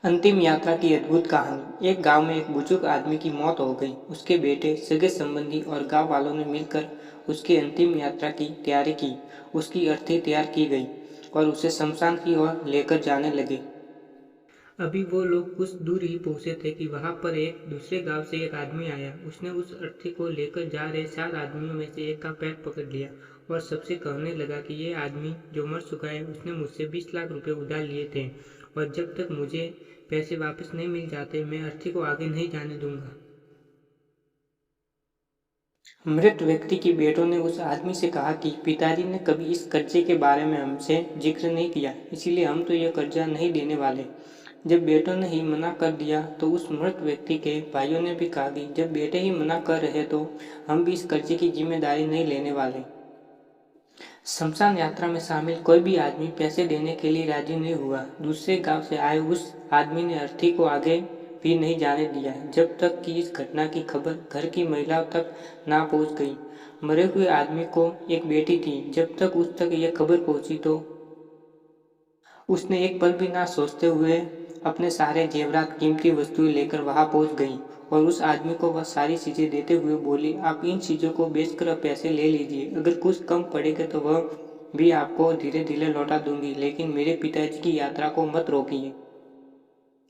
अंतिम यात्रा की अद्भुत कहानी। एक गांव में एक बुजुर्ग आदमी की मौत हो गई। उसके बेटे, सगे संबंधी और गांव वालों ने मिलकर उसकी अंतिम यात्रा की तैयारी की। उसकी अर्थी तैयार की गई और उसे शमशान की ओर लेकर जाने लगे। अभी वो लोग कुछ दूर ही पहुंचे थे कि वहां पर एक दूसरे गांव से एक आदमी आया। उसने उस अर्थी को लेकर जा रहे 4 आदमियों में से एक का पैर पकड़ लिया और सबसे कहने लगा कि ये आदमी जो मर चुका है, उसने मुझसे 20 लाख रुपए उधार लिए थे और जब तक मुझे पैसे वापस नहीं मिल जाते, मैं अर्थी को आगे नहीं जाने दूंगा। मृत व्यक्ति के बेटों ने उस आदमी से कहा कि पिताजी ने कभी इस कर्जे के बारे में हमसे जिक्र नहीं किया, इसीलिए हम तो यह कर्जा नहीं देने वाले। जब बेटों ने ही मना कर दिया तो उस मृत व्यक्ति के भाइयों ने भी कहा कि जब बेटे ही मना कर रहे तो हम भी इस कर्जे की जिम्मेदारी नहीं लेने वाले। शमशान यात्रा में शामिल कोई भी आदमी पैसे देने के लिए राजी नहीं हुआ। दूसरे गांव से आए उस आदमी ने अर्थी को आगे भी नहीं जाने दिया जब तक कि इस घटना की खबर घर की महिलाओं तक ना पहुंच गई। मरे हुए आदमी को एक बेटी थी। जब तक उस तक यह खबर पहुंची तो उसने एक पल भी ना सोचते हुए अपने सारे जेवरात, कीमती वस्तुएं लेकर वहां पहुंच गई और उस आदमी को वह सारी चीजें देते हुए बोली, आप इन चीजों को बेचकर पैसे ले लीजिए। अगर कुछ कम पड़ेगा तो वह भी आपको धीरे धीरे लौटा दूंगी, लेकिन मेरे पिताजी की यात्रा को मत रोकिए।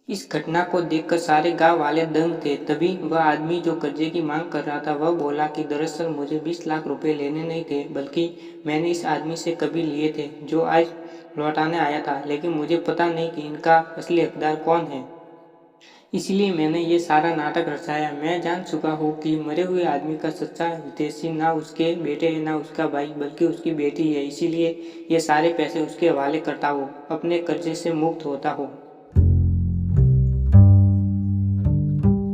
इस घटना को देखकर सारे गांव वाले दंग थे। तभी वह आदमी जो कर्जे की मांग कर रहा था, वह बोला कि दरअसल मुझे 20 लाख रुपए लेने नहीं थे, बल्कि मैंने इस आदमी से कभी लिए थे जो आज लौटाने आया था, लेकिन मुझे पता नहीं कि इनका असली हकदार कौन है। इसलिए मैंने ये सारा नाटक रचाया। मैं जान चुका हूँ कि मरे हुए आदमी का सच्चा हितैषी ना उसके बेटे है ना उसका भाई, बल्कि उसकी बेटी है। इसीलिए ये सारे पैसे उसके हवाले करता हूँ, अपने कर्जे से मुक्त होता हूँ।